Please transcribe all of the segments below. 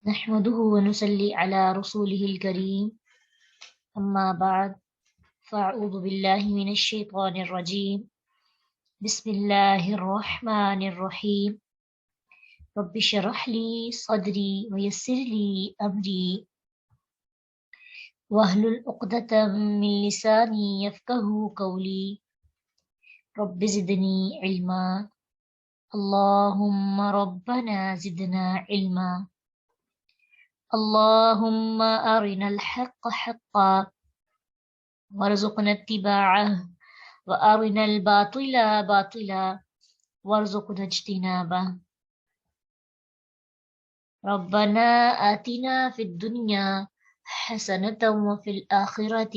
نحمده ونصلي على رسوله الكريم أما بعد فأعوذ بالله من الشيطان الرجيم بسم الله الرحمن الرحيم رب اشرح لي صدري ويسر لي أمري واحلل عقدة من لساني يفقهوا قولي رب زدني علما اللهم ربنا زدنا علما اللهم أرنا الحق حقا وارزقنا اتباعه وأرنا الباطل باطلا وارزقنا اجتنابه ربنا آتنا في الدنيا حسنة وفي الآخرة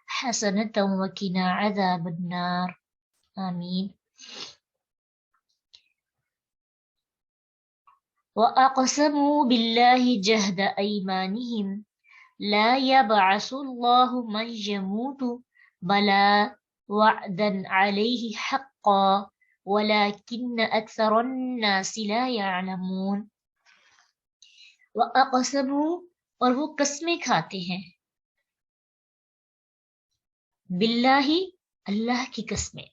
حسنة وقنا عذاب النار آمين. وأقسموا بالله جهد أيمانهم لا يبعث الله من يموت بلى وعدا عليه حقا ولكن أكثر الناس لا يعلمون. وَأَقْسَمُوا اور وہ قسمیں کھاتے ہیں باللہ اللہ کی قسمیں.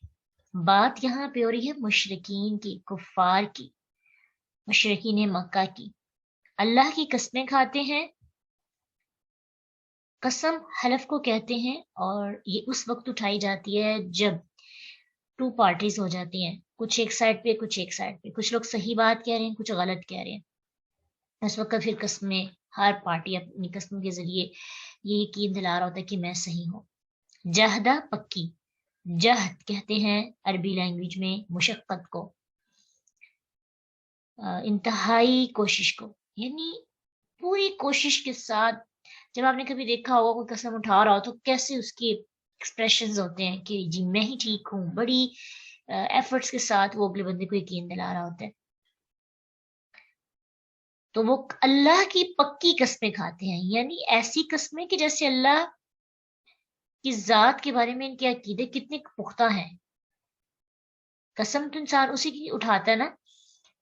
بات یہاں پہ ہو رہی ہے مشرکین کی، کفار کی، مشرکین مکہ کی. اللہ کی قسمیں کھاتے ہیں. قسم حلف کو کہتے ہیں اور یہ اس وقت اٹھائی جاتی ہے جب ٹو پارٹیز ہو جاتی ہیں، کچھ ایک سائڈ پہ کچھ ایک سائڈ پہ، کچھ لوگ صحیح بات کہہ رہے ہیں کچھ غلط کہہ رہے ہیں. اس وقت پھر قسمیں، ہر پارٹی اپنی قسم کے ذریعے یہ یقین دلا رہا ہوتا ہے کہ میں صحیح ہوں. جہدہ پکی، جہد کہتے ہیں عربی لینگویج میں مشقت کو، انتہائی کوشش کو، یعنی پوری کوشش کے ساتھ. جب آپ نے کبھی دیکھا ہوگا کوئی قسم اٹھا رہا ہو تو کیسے اس کے ایکسپریشنز ہوتے ہیں کہ جی میں ہی ٹھیک ہوں، بڑی ایفرٹس کے ساتھ وہ اگلے بندے کو یقین دلا رہا ہوتا ہے. تو وہ اللہ کی پکی قسمیں کھاتے ہیں، یعنی ایسی قسمیں کہ جیسے اللہ کی ذات کے بارے میں ان کے عقیدے کتنے پختہ ہیں. قسم تو انسان اسی کی اٹھاتا ہے نا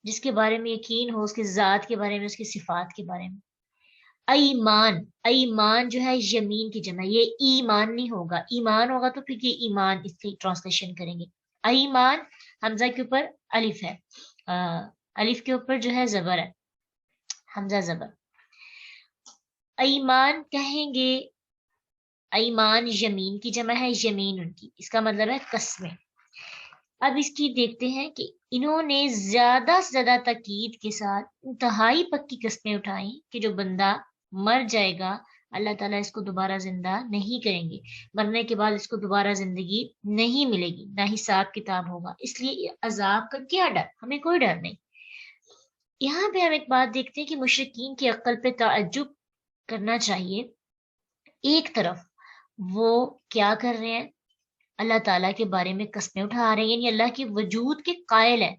جس کے بارے میں یقین ہو، اس کی ذات کے بارے میں، اس کی صفات کے بارے میں. ایمان، ایمان جو ہے یمین کی جمع، یہ ایمان نہیں ہوگا، ایمان ہوگا تو پھر یہ ایمان اس کی ٹرانسلیشن کریں گے. ایمان حمزہ کے اوپر الف ہے، الف کے اوپر جو ہے زبر ہے، حمزہ زبر. ایمان کہیں گے، ایمان یمین کی جمع ہے، یمین ان کی، اس کا مطلب ہے قسمیں. اب اس کی دیکھتے ہیں کہ انہوں نے زیادہ سے زیادہ تاکید کے ساتھ انتہائی پکی قسمیں اٹھائیں کہ جو بندہ مر جائے گا اللہ تعالیٰ اس کو دوبارہ زندہ نہیں کریں گے، مرنے کے بعد اس کو دوبارہ زندگی نہیں ملے گی، نہ حساب کتاب ہوگا. اس لیے عذاب کا کیا ڈر، ہمیں کوئی ڈر نہیں. یہاں پہ ہم ایک بات دیکھتے ہیں کہ مشرکین کی عقل پہ تعجب کرنا چاہیے. ایک طرف وہ کیا کر رہے ہیں، اللہ تعالیٰ کے بارے میں قسمیں اٹھا رہے ہیں، یعنی اللہ کے وجود کے قائل ہیں،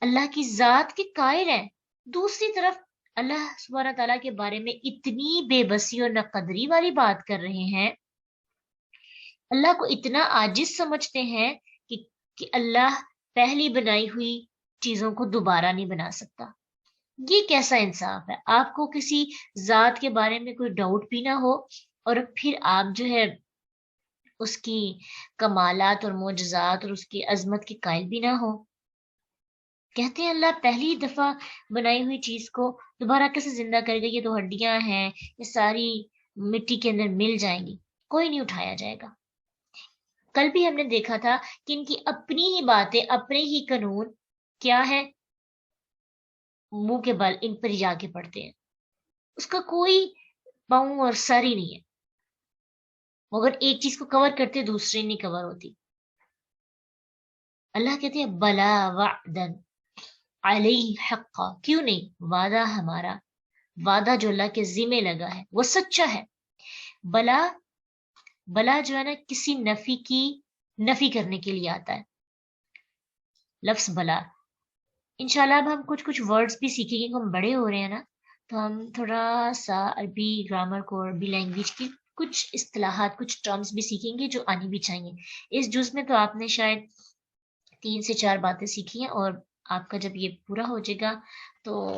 اللہ کی ذات کے قائل ہیں. دوسری طرف اللہ سبحانہ تعالیٰ کے بارے میں اتنی بے بسی اور ناقدری والی بات کر رہے ہیں، اللہ کو اتنا عاجز سمجھتے ہیں کہ اللہ پہلی بنائی ہوئی چیزوں کو دوبارہ نہیں بنا سکتا. یہ کیسا انصاف ہے؟ آپ کو کسی ذات کے بارے میں کوئی ڈاؤٹ بھی نہ ہو اور پھر آپ جو ہے اس کی کمالات اور معجزات اور اس کی عظمت کے قائل بھی نہ ہو. کہتے ہیں اللہ پہلی دفعہ بنائی ہوئی چیز کو دوبارہ کیسے زندہ کرے گا، یہ تو ہڈیاں ہیں، یہ ساری مٹی کے اندر مل جائیں گی، کوئی نہیں اٹھایا جائے گا. کل بھی ہم نے دیکھا تھا کہ ان کی اپنی ہی باتیں، اپنے ہی قانون کیا ہے، منہ کے بل ان پر جا کے پڑتے ہیں، اس کا کوئی پاؤں اور سر ہی نہیں ہے. مگر ایک چیز کو کور کرتے دوسری نہیں کور ہوتی. اللہ کہتے ہیں بلا وعدن علیہ حقا، کیوں نہیں، وعدہ ہمارا، وعدہ جو اللہ کے ذمہ لگا ہے وہ سچا ہے. بلا، بلا جو ہے نا کسی نفی کی نفی کرنے کے لیے آتا ہے لفظ بلا. انشاءاللہ اب ہم کچھ ورڈز بھی سیکھیں گے، ہم بڑے ہو رہے ہیں نا تو ہم تھوڑا سا عربی گرامر کو، عربی لینگویج کی کچھ اصطلاحات، کچھ ٹرمز بھی سیکھیں گے جو آنی بھی چاہیے. اس جز میں تو آپ نے شاید 3 سے 4 باتیں سیکھی ہیں اور آپ کا جب یہ پورا ہو جائے گا تو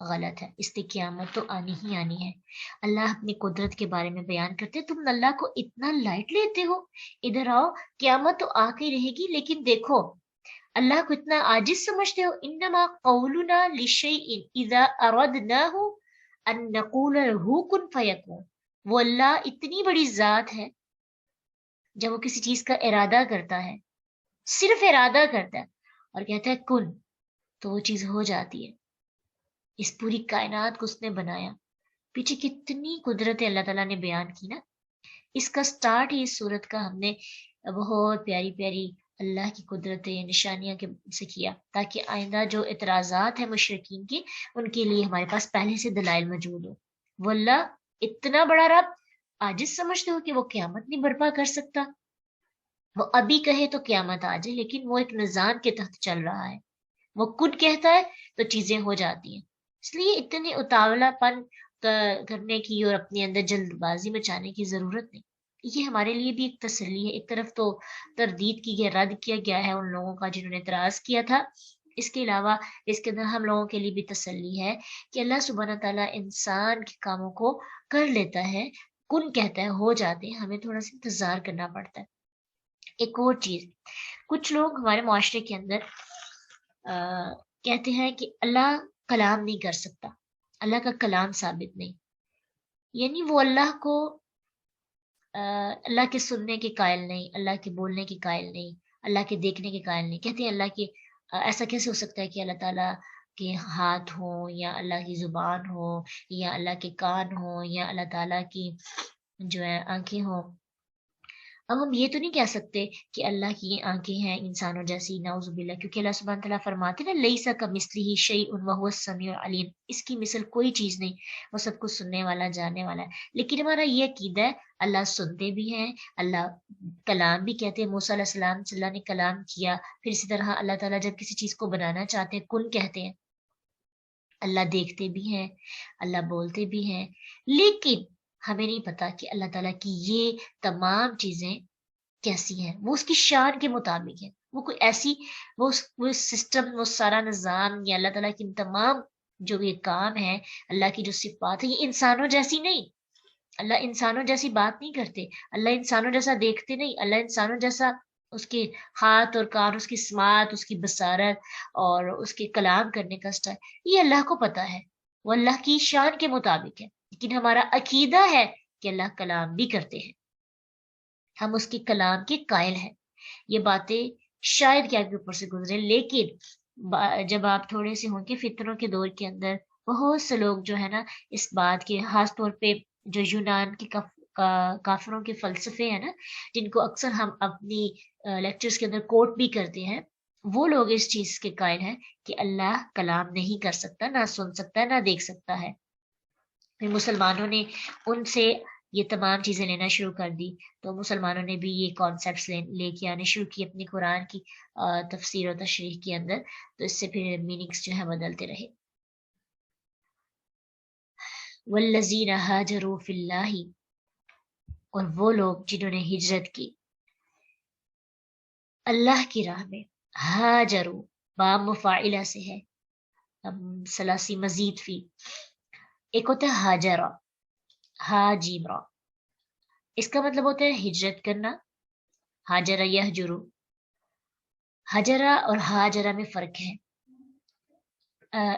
غلط ہے، اس سے قیامت تو آنی ہی آنی ہے۔ اللہ اپنی قدرت کے بارے میں بیان کرتے ہیں، تم اللہ کو اتنا لائٹ لیتے ہو، ادھر آؤ، قیامت تو آ کے رہے گی، لیکن دیکھو اللہ کو اتنا عاجز سمجھتے ہو۔ انما قولنا لشیء اذا اردناہ ان نقول له کن فیکون، وہ اللہ اتنی بڑی ذات ہے، جب وہ کسی چیز کا ارادہ کرتا ہے، صرف ارادہ کرتا ہے اور کہتا ہے کن، تو وہ چیز ہو جاتی ہے۔ اس پوری کائنات کو اس نے بنایا، پیچھے کتنی قدرت اللہ تعالیٰ نے بیان کی نا۔ اس کا سٹارٹ ہی اس صورت کا ہم نے بہت پیاری پیاری اللہ کی قدرتیں نشانیاں سے کیا، تاکہ آئندہ جو اعتراضات ہیں مشرکین کے، ان کے لیے ہمارے پاس پہلے سے دلائل موجود ہو۔ وہ اللہ اتنا بڑا رب عاجز سمجھتے ہو کہ وہ قیامت نہیں برپا کر سکتا؟ وہ ابھی کہے تو قیامت آ جائے، لیکن وہ ایک نظام کے تحت چل رہا ہے، وہ خود کہتا ہے تو چیزیں ہو جاتی ہیں۔ اس لیے اتنی اتاولا پن کرنے کی اور اپنے اندر جلد بازی مچانے کی ضرورت نہیں۔ یہ ہمارے لیے بھی ایک تسلی ہے۔ ایک طرف تو تردید کی گیا، رد کیا گیا ہے ان لوگوں کا جنہوں نے اعتراض کیا تھا، اس کے علاوہ اس کے اندر ہم لوگوں کے لیے بھی تسلی ہے کہ اللہ سبحانہ تعالیٰ انسان کے کاموں کو کر لیتا ہے، کن کہتا ہے ہو جاتے ہیں، ہمیں تھوڑا سا انتظار کرنا پڑتا ہے۔ ایک اور چیز، کچھ لوگ ہمارے معاشرے کے اندر کہتے ہیں کہ اللہ کلام نہیں کر سکتا، اللہ کا کلام ثابت نہیں، یعنی وہ اللہ کو اللہ کے سننے کے قائل نہیں، اللہ کے بولنے کے قائل نہیں، اللہ کے دیکھنے کے قائل نہیں۔ کہتے ہیں اللہ کے ایسا کیسے ہو سکتا ہے کہ اللہ تعالیٰ کے ہاتھ ہوں، یا اللہ کی زبان ہو، یا اللہ کے کان ہوں، یا اللہ تعالیٰ کی جو ہے آنکھیں ہوں۔ اب ہم یہ تو نہیں کہہ سکتے کہ اللہ کی آنکھیں ہیں انسانوں جیسی، نعوذ باللہ، کیونکہ اللہ سبحانہ تعالیٰ فرماتے ہیں نا لیسا کمثلہ شیء وہو السمیع العلیم، اس کی مثل کوئی چیز نہیں، وہ سب کچھ سننے والا جاننے والا ہے۔ لیکن ہمارا یہ عقیدہ ہے اللہ سنتے بھی ہیں، اللہ کلام بھی کہتے ہیں، موسیٰ علیہ السلام سے اللہ نے کلام کیا، پھر اسی طرح اللہ تعالیٰ جب کسی چیز کو بنانا چاہتے ہیں کن کہتے ہیں، اللہ دیکھتے بھی ہیں، اللہ بولتے بھی ہیں۔ لیکن ہمیں نہیں پتا کہ اللہ تعالیٰ کی یہ تمام چیزیں کیسی ہیں، وہ اس کی شان کے مطابق ہے، وہ کوئی ایسی وہ سسٹم، وہ سارا نظام، یا اللہ تعالیٰ کی تمام جو یہ کام ہے، اللہ کی جو صفات ہے، یہ انسانوں جیسی نہیں۔ اللہ انسانوں جیسی بات نہیں کرتے، اللہ انسانوں جیسا دیکھتے نہیں، اللہ انسانوں جیسا اس کے ہاتھ اور کان، اس کی سماعت، اس کی بصارت اور اس کے کلام کرنے کا سٹائل، یہ اللہ کو پتا ہے، وہ اللہ کی شان کے مطابق ہے۔ لیکن ہمارا عقیدہ ہے کہ اللہ کلام بھی کرتے ہیں، ہم اس کے کلام کے قائل ہیں۔ یہ باتیں شاید کہ آپ کے اوپر سے گزرے، لیکن جب آپ تھوڑے سے ہوں گے فتنوں کے دور کے اندر، بہت سے لوگ جو ہے نا اس بات کے، خاص طور پہ جو یونان کے کافروں کے فلسفے ہیں نا، جن کو اکثر ہم اپنی لیکچرز کے اندر کوٹ بھی کرتے ہیں، وہ لوگ اس چیز کے قائل ہیں کہ اللہ کلام نہیں کر سکتا، نہ سن سکتا ہے، نہ دیکھ سکتا ہے۔ پھر مسلمانوں نے ان سے یہ تمام چیزیں لینا شروع کر دی، تو مسلمانوں نے بھی یہ کانسیپٹس لے کے آنے شروع کی اپنی قرآن کی تفسیر و تشریح کے اندر، تو اس سے پھر میننگس جو ہے بدلتے رہے۔ والذین ہاجروا فی اللہ، اور وہ لوگ جنہوں نے ہجرت کی اللہ کی راہ میں، ہاجروا با مفاعلہ سے ہے، ثلاثی مزید فی، ایک ہوتا ہے ہاجرہ، ہاجیمرا، اس کا مطلب ہوتا ہے ہجرت کرنا، ہاجرہ یہجرو، ہجرہ اور ہاجرہ میں فرق ہے۔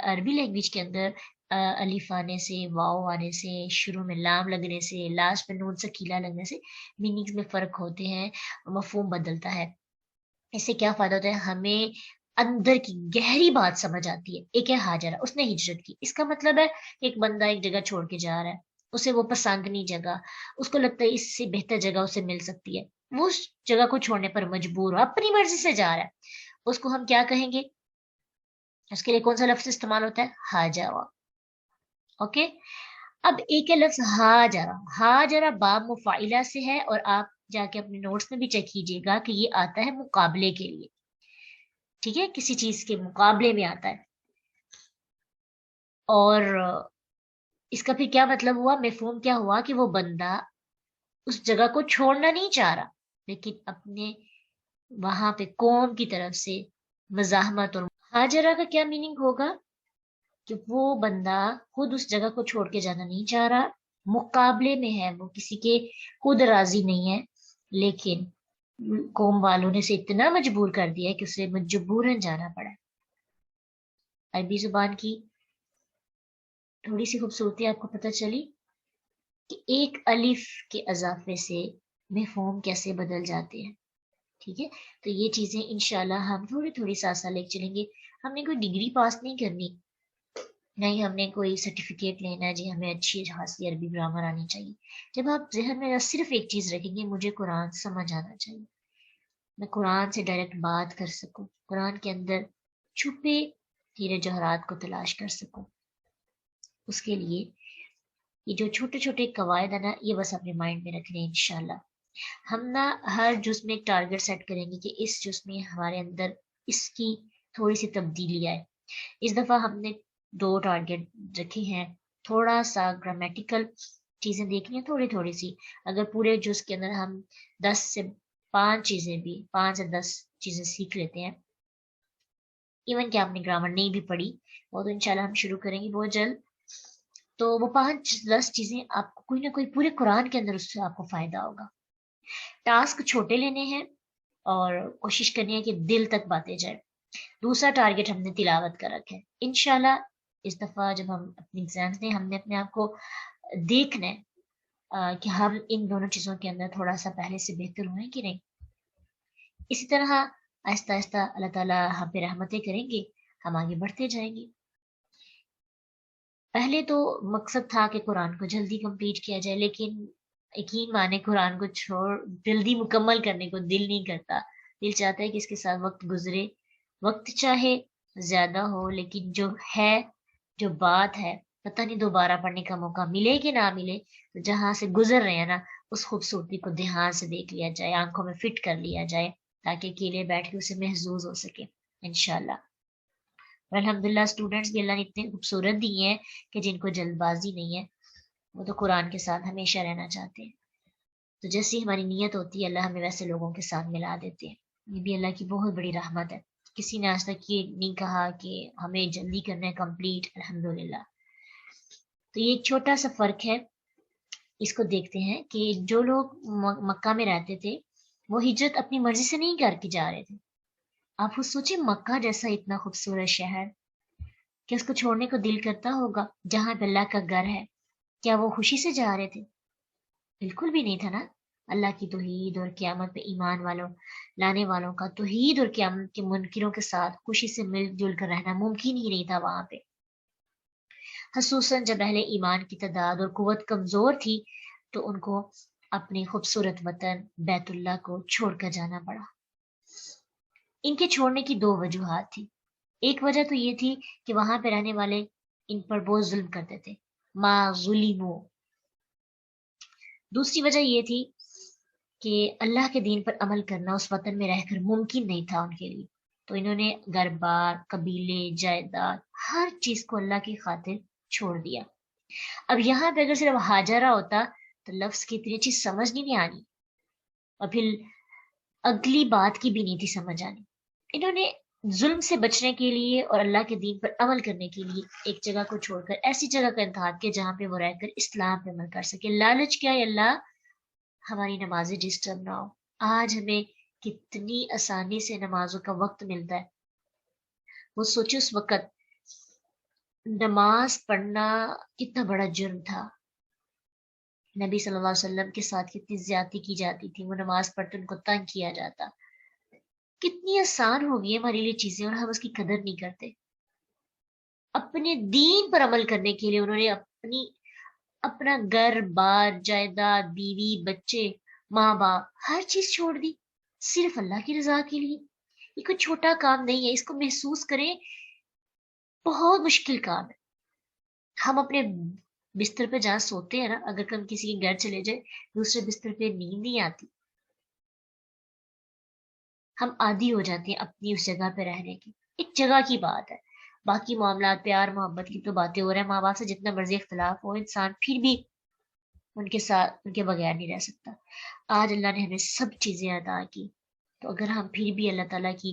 عربی لینگویج کے اندر الف آنے سے، واو آنے سے، شروع میں لام لگنے سے، لاسٹ میں نون سکیلا لگنے سے میننگز میں فرق ہوتے ہیں، مفہوم بدلتا ہے۔ اس سے کیا فائدہ ہوتا ہے؟ ہمیں اندر کی گہری بات سمجھ آتی ہے۔ ایک ہے ہاجرہ، اس نے ہجرت کی، اس کا مطلب ہے ایک بندہ ایک جگہ چھوڑ کے جا رہا ہے، اسے وہ پسند نہیں جگہ، اس کو لگتا ہے اس سے بہتر جگہ اسے مل سکتی ہے، وہ اس جگہ کو چھوڑنے پر مجبور ہو، اپنی مرضی سے جا رہا ہے، اس کو ہم کیا کہیں گے؟ اس کے لیے کون سا لفظ استعمال ہوتا ہے؟ ہاجرہ۔ اوکے، اب ایک ہے لفظ ہاجرہ، ہاجرہ باب مفاعلہ سے ہے، اور آپ جا کے اپنے نوٹس میں بھی چیک کیجیے گا کہ یہ آتا ہے مقابلے کے لیے، ٹھیک ہے، کسی چیز کے مقابلے میں آتا ہے۔ اور اس کا پھر کیا مطلب ہوا، مفہوم کیا ہوا کہ وہ بندہ اس جگہ کو چھوڑنا نہیں چاہ رہا، لیکن اپنے وہاں پہ قوم کی طرف سے مزاحمت اور ہاجرہ کا کیا میننگ ہوگا؟ کہ وہ بندہ خود اس جگہ کو چھوڑ کے جانا نہیں چاہ رہا، مقابلے میں ہے، وہ کسی کے خود راضی نہیں ہے، لیکن قوم والوں نے اسے اتنا مجبور کر دیا ہے کہ اسے مجبوراً جانا پڑا ہے۔ عربی زبان کی تھوڑی سی خوبصورتی آپ کو پتہ چلی کہ ایک الف کے اضافے سے مفہوم کیسے بدل جاتے ہیں، ٹھیک ہے؟ تو یہ چیزیں انشاءاللہ ہم تھوڑی تھوڑی ساتھ ساتھ لے چلیں گے۔ ہم نے کوئی ڈگری پاس نہیں کرنی، نہیں ہم نے کوئی سرٹیفکیٹ لینا ہے جی ہمیں اچھی خاصی عربی گرامر آنی چاہیے۔ جب آپ ذہن میں صرف ایک چیز رکھیں گے، مجھے قرآن سمجھ آنا چاہیے، میں قرآن سے ڈائریکٹ بات کر سکوں، قرآن کے اندر چھپے ہیرے جوہرات کو تلاش کر سکوں، اس کے لیے یہ جو چھوٹے چھوٹے قواعد ہیں نا، یہ بس اپنے مائنڈ میں رکھنے ہیں انشاءاللہ۔ ہم نا ہر جز میں ایک ٹارگٹ سیٹ کریں گے کہ اس جز میں ہمارے اندر اس کی تھوڑی سی تبدیلی آئے۔ اس دفعہ ہم نے 2 ٹارگٹ رکھے ہیں، تھوڑا سا گرامیٹیکل چیزیں دیکھنی ہیں تھوڑی تھوڑی سی۔ اگر پورے جز کے اندر ہم 10 سے 5 چیزیں بھی 5 سے 10 چیزیں سیکھ لیتے ہیں، ایون کہ آپ نے گرامر نہیں بھی پڑھی، وہ تو انشاءاللہ ہم شروع کریں گے بہت جلد، تو وہ 5-10 چیزیں آپ کو کوئی نہ کوئی پورے قرآن کے اندر اس سے آپ کو فائدہ ہوگا۔ ٹاسک چھوٹے لینے ہیں اور کوشش کرنی ہے کہ دل تک باتیں جائے۔ دوسرا ٹارگٹ ہم نے تلاوت کا رکھا ہے انشاءاللہ۔ اس دفعہ جب ہم اپنے ایگزامس دیں، ہم نے اپنے آپ کو دیکھنا ہے کہ ہم ان دونوں چیزوں کے اندر تھوڑا سا پہلے سے بہتر ہوئے کہ نہیں۔ اسی طرح آہستہ آہستہ اللہ تعالیٰ ہم پہ رحمتیں کریں گے، ہم آگے بڑھتے جائیں گے۔ پہلے تو مقصد تھا کہ قرآن کو جلدی کمپلیٹ کیا جائے، لیکن یقین مانے قرآن کو چھوڑ جلدی مکمل کرنے کو دل نہیں کرتا، دل چاہتا ہے کہ اس کے ساتھ وقت گزرے، وقت چاہے زیادہ ہو لیکن جو ہے، جو بات ہے، پتہ نہیں دوبارہ پڑھنے کا موقع ملے کہ نہ ملے، تو جہاں سے گزر رہے ہیں نا اس خوبصورتی کو دھیان سے دیکھ لیا جائے، آنکھوں میں فٹ کر لیا جائے، تاکہ اکیلے بیٹھ کے اسے محظوظ ہو سکے انشاءاللہ۔ اور الحمد للہ اسٹوڈنٹس بھی اللہ نے اتنے خوبصورت دیے ہیں کہ جن کو جلد بازی نہیں ہے، وہ تو قرآن کے ساتھ ہمیشہ رہنا چاہتے ہیں، تو جیسی ہماری نیت ہوتی ہے اللہ ہمیں ویسے لوگوں کے ساتھ ملا دیتے ہیں۔ یہ بھی اللہ کی بہت بڑی رحمت ہے، کسی نے آج تک یہ نہیں کہا کہ ہمیں جلدی کرنا ہے کمپلیٹ، الحمد للہ۔ تو یہ ایک چھوٹا سا فرق ہے، اس کو دیکھتے ہیں کہ جو لوگ مکہ میں رہتے تھے وہ ہجرت اپنی مرضی سے نہیں کر کے جا رہے تھے۔ آپ خود سوچیں مکہ جیسا اتنا خوبصورت شہر، کیا اس کو چھوڑنے کو دل کرتا ہوگا جہاں پہ اللہ کا گھر ہے؟ کیا وہ خوشی سے جا رہے تھے؟ بالکل بھی نہیں تھا نا۔ اللہ کی توحید اور قیامت پہ ایمان والوں لانے والوں کا توحید اور قیامت کے منکروں کے ساتھ خوشی سے مل جل کر رہنا ممکن ہی نہیں تھا وہاں پہ، خصوصاً جب اہل ایمان کی تعداد اور قوت کمزور تھی تو ان کو اپنے خوبصورت وطن بیت اللہ کو چھوڑ کر جانا پڑا۔ ان کے چھوڑنے کی 2 وجوہات تھی۔ ایک وجہ تو یہ تھی کہ وہاں پہ رہنے والے ان پر بہت ظلم کرتے تھے، ما ظلموا۔ دوسری وجہ یہ تھی کہ اللہ کے دین پر عمل کرنا اس وطن میں رہ کر ممکن نہیں تھا ان کے لیے، تو انہوں نے گھر بار، قبیلے، جائیداد، ہر چیز کو اللہ کی خاطر چھوڑ دیا۔ اب یہاں پہ اگر صرف ہاجرہ ہوتا تو لفظ کی اتنی چیز سمجھ نہیں آنی، اور پھر اگلی بات کی بھی نہیں تھی سمجھ آنی۔ انہوں نے ظلم سے بچنے کے لیے اور اللہ کے دین پر عمل کرنے کے لیے ایک جگہ کو چھوڑ کر ایسی جگہ کا انتخاب کیا جہاں پہ وہ رہ کر اسلام پہ عمل کر سکے۔ لالچ کیا ہے اللہ ہماری نمازیں ڈسٹرب نہ ہو۔ آج ہمیں کتنی آسانی سے نمازوں کا وقت ملتا ہے، وہ سوچو اس وقت نماز پڑھنا کتنا بڑا جرم تھا، نبی صلی اللہ علیہ وسلم کے ساتھ کتنی زیادتی کی جاتی تھی، وہ نماز پڑھتے ان کو تنگ کیا جاتا۔ کتنی آسان ہو گئی ہے ہمارے لیے چیزیں اور ہم اس کی قدر نہیں کرتے۔ اپنے دین پر عمل کرنے کے لیے انہوں نے اپنا گھر بار، جائیداد، بیوی، بچے، ماں باپ، ہر چیز چھوڑ دی صرف اللہ کی رضا کے لیے۔ یہ کوئی چھوٹا کام نہیں ہے، اس کو محسوس کریں، بہت مشکل کام ہے۔ ہم اپنے بستر پہ جہاں سوتے ہیں نا، اگر ہم کسی کے گھر چلے جائیں دوسرے بستر پہ نیند نہیں آتی، ہم عادی ہو جاتے ہیں اپنی اس جگہ پہ رہنے کی۔ ایک جگہ کی بات ہے، باقی معاملات پیار محبت کی تو باتیں ہو رہے ہیں، ماں باپ سے جتنا مرضی اختلاف ہو انسان پھر بھی ان کے ساتھ ان کے بغیر نہیں رہ سکتا۔ آج اللہ نے ہمیں سب چیزیں عطا کی، تو اگر ہم پھر بھی اللہ تعالیٰ کی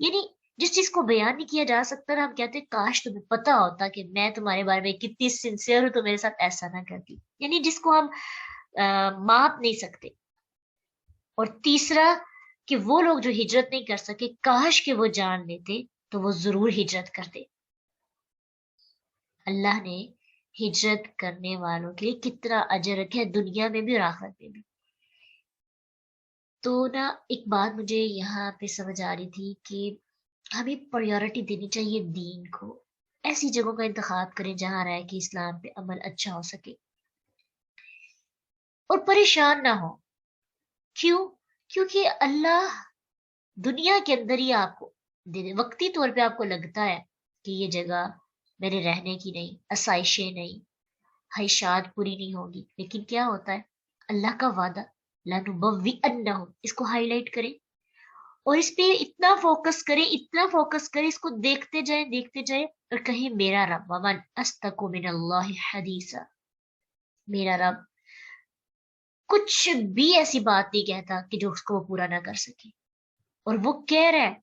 یعنی جس چیز کو بیان نہیں کیا جا سکتا نا، ہم کہتے ہیں کاش تمہیں پتا ہوتا کہ میں تمہارے بارے میں کتنی سنسیئر ہوں تو میرے ساتھ ایسا نہ کرتی، یعنی جس کو ہم ماپ نہیں سکتے۔ اور تیسرا کہ وہ لوگ جو ہجرت نہیں کر سکے، کاش کہ وہ جان لیتے تو وہ ضرور ہجرت کرتے۔ اللہ نے ہجرت کرنے والوں کے لیے کتنا اجر رکھا ہے، دنیا میں بھی اور آخرت میں بھی۔ تو نا ایک بات مجھے یہاں پہ سمجھ آ رہی تھی کہ ہمیں پریورٹی دینی چاہیے دین کو، ایسی جگہوں کا انتخاب کریں جہاں رہ کے اسلام پہ عمل اچھا ہو سکے اور پریشان نہ ہو۔ کیوں؟ کیونکہ اللہ دنیا کے اندر ہی آپ کو دے دے، وقتی طور پہ آپ کو لگتا ہے کہ یہ جگہ میرے رہنے کی نہیں، آسائشیں نہیں، خواہشات پوری نہیں ہوگی، لیکن کیا ہوتا ہے اللہ کا وعدہ لَنُبَوِّئَنَّهُمْ، اس کو ہائی لائٹ کریں اور اس پہ اتنا فوکس کریں، اتنا فوکس کریں، اس کو دیکھتے جائیں اور کہیں میرا رب وَمَنْ أَصْدَقُ مِنَ اللَّهِ حَدِيثًا، میرا رب کچھ بھی ایسی بات نہیں کہتا کہ جو اس کو وہ پورا نہ کر سکے، اور وہ کہہ رہا ہے،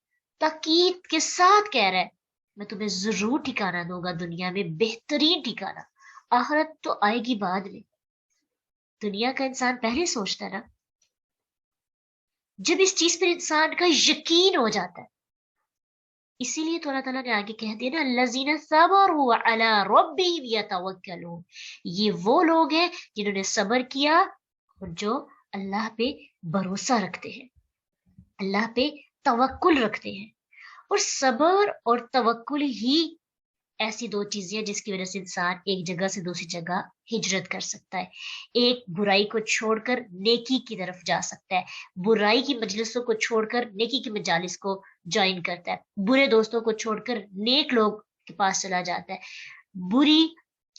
تاکید کے ساتھ کہہ رہا ہے، میں تمہیں ضرور ٹھکانہ دوں گا دنیا میں، بہترین ٹھکانہ۔ آخرت تو آئے گی بعد میں، دنیا کا انسان پہلے سوچتا ہے نا۔ جب اس چیز پر انسان کا یقین ہو جاتا ہے، اسی لیے تو اللہ تعالیٰ نے آگے کہہ دیا نا الذین صبروا علی ربہم یتوکلون، یہ وہ لوگ ہیں جنہوں نے صبر کیا اور جو اللہ پہ بھروسہ رکھتے ہیں، اللہ پہ توکل رکھتے ہیں۔ اور صبر اور توکل ہی ایسی دو چیزیں ہیں جس کی وجہ سے انسان ایک جگہ سے دوسری جگہ ہجرت کر سکتا ہے، ایک برائی کو چھوڑ کر نیکی کی طرف جا سکتا ہے، برائی کی مجلسوں کو چھوڑ کر نیکی کی مجالس کو جوائن کرتا ہے، برے دوستوں کو چھوڑ کر نیک لوگ کے پاس چلا جاتا ہے، بری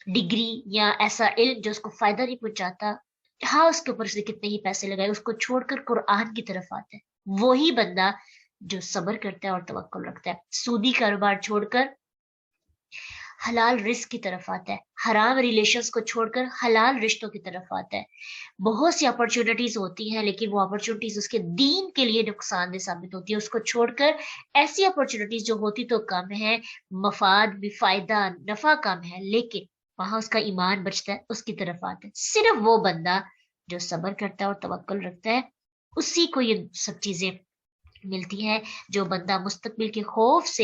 ڈگری یا ایسا علم جو اس کو فائدہ نہیں پہنچاتا، ہاں اس کے اوپر سے کتنے ہی پیسے لگائے، اس کو چھوڑ کر قرآن کی طرف آتا ہے، وہی بندہ جو صبر کرتا ہے اور توکل رکھتا ہے، سودی کاروبار چھوڑ کر حلال رزق کی طرف آتا ہے، حرام ریلیشنز کو چھوڑ کر حلال رشتوں کی طرف آتا ہے۔ بہت سی اپرچونٹیز ہوتی ہیں لیکن وہ اپرچونٹیز اس کے دین کے لیے نقصان دہ ثابت ہوتی ہے، اس کو چھوڑ کر ایسی اپرچونٹیز جو ہوتی تو کم ہے، مفاد بھی، فائدہ نفع کم ہے، لیکن وہاں اس کا ایمان بچتا ہے، اس کی طرف آتا ہے۔ صرف وہ بندہ جو صبر کرتا ہے اور توکل رکھتا ہے، اسی کو یہ سب چیزیں ملتی ہیں۔ جو بندہ مستقبل کے خوف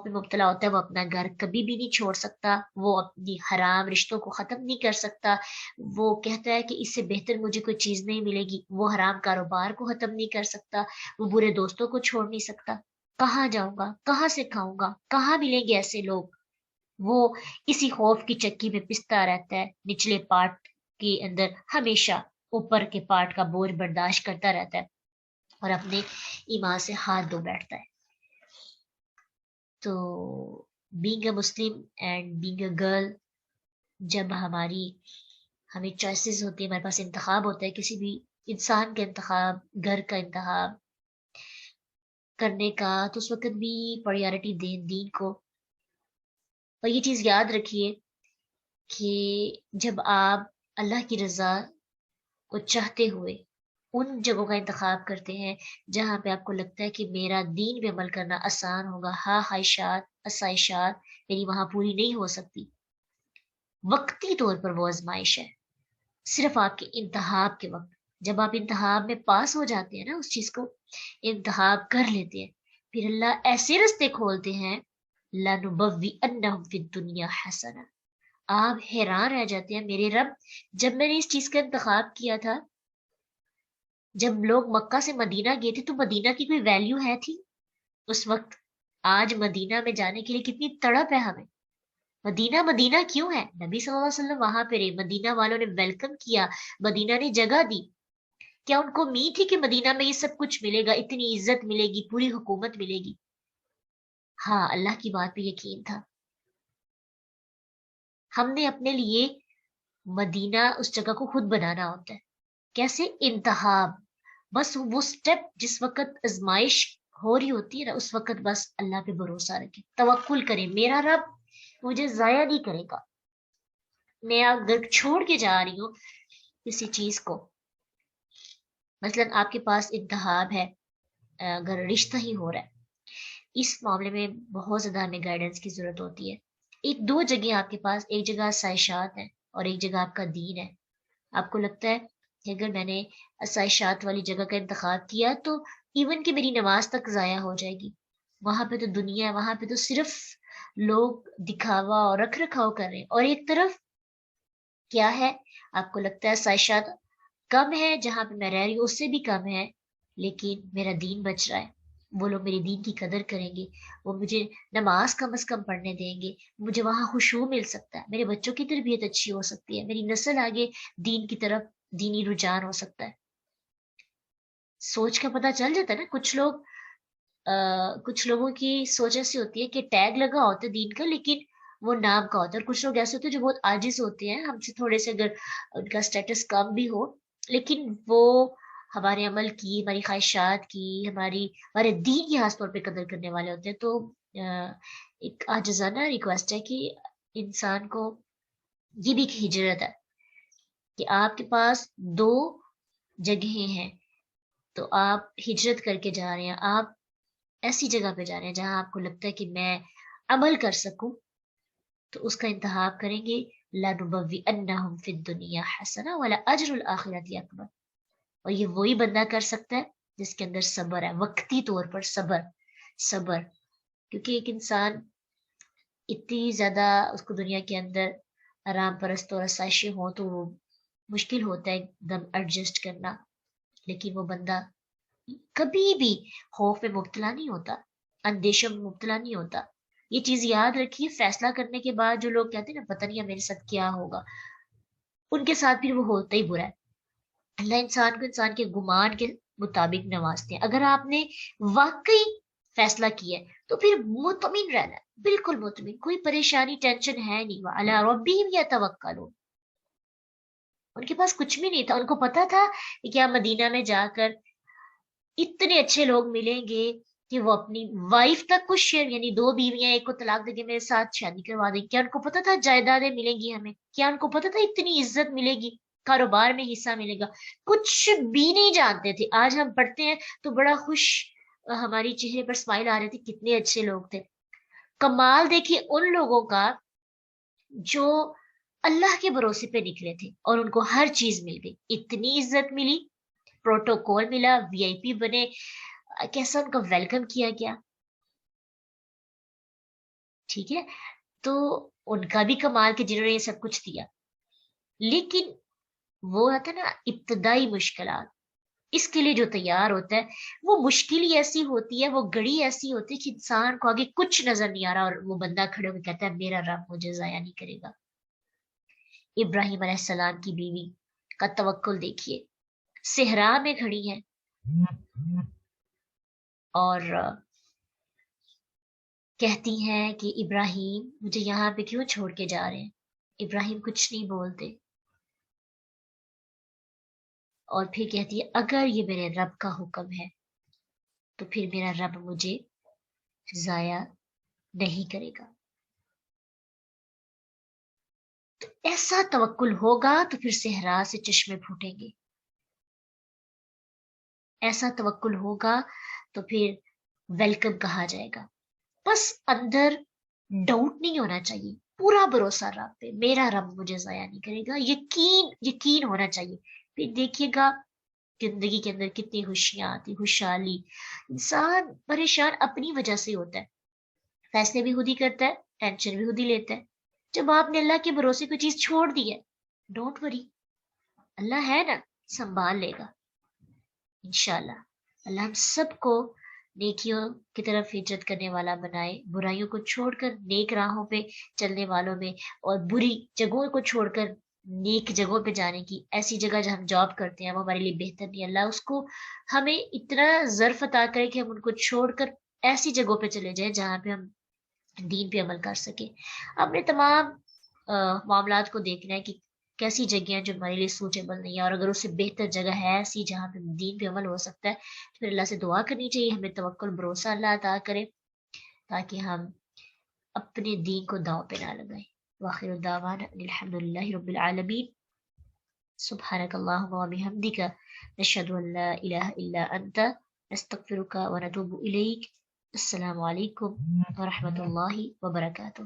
میں مبتلا ہوتا ہے، وہ اپنا گھر کبھی بھی نہیں چھوڑ سکتا، وہ اپنی حرام رشتوں کو ختم نہیں کر سکتا، وہ کہتا ہے کہ اس سے بہتر مجھے کوئی چیز نہیں ملے گی، وہ حرام کاروبار کو ختم نہیں کر سکتا، وہ برے دوستوں کو چھوڑ نہیں سکتا۔ کہاں جاؤں گا، کہاں سے کھاؤں گا، کہاں ملیں گے ایسے لوگ؟ وہ اسی خوف کی چکی میں پستا رہتا ہے، نچلے پارٹ کے اندر ہمیشہ اوپر کے پارٹ کا بوجھ برداشت کرتا رہتا ہے اور اپنے ایمان سے ہاتھ دھو بیٹھتا ہے۔ تو being a Muslim and being a girl, جب ہمیں چوائسیز ہوتی ہیں، ہمارے پاس انتخاب ہوتا ہے، کسی بھی انسان کا انتخاب، گھر کا انتخاب کرنے کا، تو اس وقت بھی پریارٹی دیں دین کو۔ اور یہ چیز یاد رکھیے کہ جب آپ اللہ کی رضا کو چاہتے ہوئے ان جگہوں کا انتخاب کرتے ہیں جہاں پہ آپ کو لگتا ہے کہ میرا دین پہ عمل کرنا آسان ہوگا، ہاں خواہشات آسائشات میری وہاں پوری نہیں ہو سکتی، وقتی طور پر وہ آزمائش ہے، صرف آپ کے انتخاب کے وقت جب آپ انتخاب میں پاس ہو جاتے ہیں نا، اس چیز کو انتخاب کر لیتے ہیں، پھر اللہ ایسے رستے کھولتے ہیں لَنُبَوِّئَنَّهُمْ فِي الدُّنْيَا حَسَنَةً۔ آپ حیران رہ جاتے ہیں، میرے رب جب میں نے اس چیز کا انتخاب کیا تھا، جب لوگ مکہ سے مدینہ گئے تھے تو مدینہ کی کوئی ویلیو ہے تھی اس وقت؟ آج مدینہ میں جانے کے لیے کتنی تڑپ ہے ہمیں، مدینہ مدینہ کیوں ہے؟ نبی صلی اللہ علیہ وسلم وہاں پہ رہے، مدینہ والوں نے ویلکم کیا، مدینہ نے جگہ دی، کیا ان کو امید تھی کہ مدینہ میں یہ سب کچھ ملے گا، اتنی عزت ملے گی، پوری حکومت ملے گی؟ ہاں اللہ کی بات پہ یقین تھا۔ ہم نے اپنے لیے مدینہ اس جگہ کو خود بنانا ہوتا ہے، کیسے؟ انتخاب، بس وہ سٹیپ جس وقت آزمائش ہو رہی ہوتی ہے نا، اس وقت بس اللہ پہ بھروسہ رکھیں، توکل کریں، میرا رب مجھے ضائع نہیں کرے گا۔ میں اگر چھوڑ کے جا رہی ہوں کسی چیز کو، مثلا آپ کے پاس انتخاب ہے، اگر رشتہ ہی ہو رہا ہے اس معاملے میں بہت زیادہ ہمیں گائیڈنس کی ضرورت ہوتی ہے. ایک دو جگہ آپ کے پاس، ایک جگہ سائشات ہیں اور ایک جگہ آپ کا دین ہے. آپ کو لگتا ہے کہ اگر میں نے سائشات والی جگہ کا انتخاب کیا تو ایون کہ میری نماز تک ضائع ہو جائے گی. وہاں پہ تو دنیا ہے، وہاں پہ تو صرف لوگ دکھاوا اور رکھ رکھاؤ کر رہے ہیں. اور ایک طرف کیا ہے، آپ کو لگتا ہے سائشات کم ہے جہاں پہ میں رہ رہی ہوں اس سے بھی کم ہے، لیکن میرا دین بچ رہا ہے، وہ لوگ میری دین کی قدر کریں گے، وہ مجھے نماز کم از کم پڑھنے دیں گے، مجھے وہاں خشوع مل سکتا ہے، میرے بچوں کی تربیت اچھی ہو سکتی ہے، میری نسل آگے دین کی طرف دینی رجحان ہو سکتا ہے. سوچ کا پتہ چل جاتا ہے نا. کچھ لوگوں کی سوچ ایسی ہوتی ہے کہ ٹیگ لگا ہوتا ہے دین کا لیکن وہ نام کا ہوتا ہے. اور کچھ لوگ ایسے ہوتے ہیں جو بہت عاجز ہوتے ہیں ہم سے تھوڑے سے، اگر ان کا سٹیٹس کم بھی ہو لیکن وہ ہمارے عمل کی، ہماری خواہشات کی، ہمارے دین کی خاص طور پہ قدر کرنے والے ہوتے ہیں. تو ایک عاجزانہ ریکویسٹ ہے کہ انسان کو یہ بھی ایک ہجرت ہے کہ آپ کے پاس دو جگہیں ہیں تو آپ ہجرت کر کے جا رہے ہیں، آپ ایسی جگہ پہ جا رہے ہیں جہاں آپ کو لگتا ہے کہ میں عمل کر سکوں، تو اس کا انتخاب کریں گے. لَنُبَوِّئَنَّهُمْ فِي الدُّنْيَا حَسَنَةً وَلَأَجْرُ الْآخِرَةِ أَكْبَرُ. اور یہ وہی بندہ کر سکتا ہے جس کے اندر صبر ہے، وقتی طور پر صبر. کیونکہ ایک انسان اتنی زیادہ اس کو دنیا کے اندر آرام پرست اور آسائشیں ہوں تو وہ مشکل ہوتا ہے ایک دم ایڈجسٹ کرنا، لیکن وہ بندہ کبھی بھی خوف میں مبتلا نہیں ہوتا، اندیشوں میں مبتلا نہیں ہوتا. یہ چیز یاد رکھیے، فیصلہ کرنے کے بعد جو لوگ کہتے ہیں نا پتہ نہیں میرے ساتھ کیا ہوگا، ان کے ساتھ پھر وہ ہوتا ہی برا ہے. اللہ انسان کو انسان کے گمان کے مطابق نوازتے ہیں. اگر آپ نے واقعی فیصلہ کیا ہے تو پھر مطمئن رہنا ہے، بالکل مطمئن، کوئی پریشانی ٹینشن ہے نہیں. وَعَلَىٰ رَبِّهِمْ يَتَوَكَّلُونَ. ان کے پاس کچھ بھی نہیں تھا، ان کو پتا تھا کہ کیا مدینہ میں جا کر اتنے اچھے لوگ ملیں گے کہ وہ اپنی وائف تک کو شیئر، یعنی دو بیویاں ایک کو طلاق دے کے میرے ساتھ شادی کروا دیں. کیا ان کو پتا تھا جائیدادیں ملیں گی ہمیں؟ کیا ان کو پتا تھا اتنی عزت ملے گی، کاروبار میں حصہ ملے گا؟ کچھ بھی نہیں جانتے تھے. آج ہم پڑھتے ہیں تو بڑا خوش ہماری چہرے پر اسمائل آ رہی تھی، کتنے اچھے لوگ تھے. کمال دیکھیے ان لوگوں کا جو اللہ کے بھروسے پہ نکلے تھے اور ان کو ہر چیز مل گئی، اتنی عزت ملی، پروٹوکول ملا، وی آئی پی بنے، کیسا ان کا ویلکم کیا گیا. ٹھیک ہے، تو ان کا بھی کمال کہ جنہوں نے یہ سب کچھ دیا. لیکن وہ ہوتا ہے نا ابتدائی مشکلات، اس کے لیے جو تیار ہوتا ہے وہ مشکل ہی ایسی ہوتی ہے، وہ گڑی ایسی ہوتی ہے کہ انسان کو آگے کچھ نظر نہیں آ رہا اور وہ بندہ کھڑے ہو کے کہتا ہے میرا رب مجھے ضائع نہیں کرے گا. ابراہیم علیہ السلام کی بیوی کا توکل دیکھیے، صحرا میں کھڑی ہے اور کہتی ہیں کہ ابراہیم مجھے یہاں پہ کیوں چھوڑ کے جا رہے ہیں؟ ابراہیم کچھ نہیں بولتے اور پھر کہتی ہے اگر یہ میرے رب کا حکم ہے تو پھر میرا رب مجھے ضائع نہیں کرے گا. تو ایسا توکل ہوگا تو پھر صحرا سے چشمے پھوٹیں گے، ایسا توکل ہوگا تو پھر ویلکم کہا جائے گا. بس اندر ڈاؤٹ نہیں ہونا چاہیے، پورا بھروسہ رب پہ، میرا رب مجھے ضائع نہیں کرے گا، یقین ہونا چاہیے. پھر دیکھیے گا زندگی کے اندر کتنی خوشیاں آتی، خوشحالی. انسان پریشان اپنی وجہ سے ہوتا ہے، فیصلے بھی خود ہی کرتا ہے، ٹینشن بھی خود ہی لیتا ہے. جب آپ نے اللہ کے بھروسے کوئی چیز چھوڑ دی ہے، ڈونٹ وری، اللہ ہے نا، سنبھال لے گا انشاءاللہ. اللہ ہم سب کو نیکیوں کی طرف ہجرت کرنے والا بنائے، برائیوں کو چھوڑ کر نیک راہوں پہ چلنے والوں میں، اور بری جگہوں کو چھوڑ کر نیک جگہوں پہ جانے کی. ایسی جگہ جہاں ہم جاب کرتے ہیں وہ ہمارے لیے بہتر نہیں، اللہ اس کو ہمیں اتنا ظرف عطا کرے کہ ہم ان کو چھوڑ کر ایسی جگہوں پہ چلے جائیں جہاں پہ ہم دین پہ عمل کر سکیں. اپنے تمام معاملات کو دیکھنا ہے کہ کیسی جگہیں جو ہمارے لیے سوٹیبل نہیں ہے، اور اگر اس سے بہتر جگہ ہے ایسی جہاں پہ دین پہ عمل ہو سکتا ہے تو پھر اللہ سے دعا کرنی چاہیے، ہمیں توکل بھروسہ اللہ عطا کرے تاکہ ہم اپنے دین کو داؤ پہ نہ لگائیں. وآخر دعوانا الحمد للہ رب العالمین. سبحانک اللہم وبحمدک، نشہد ان لا الہ الا انت، نستغفرک ونتوب الیک. السلام علیکم ورحمۃ اللہ وبرکاتہ.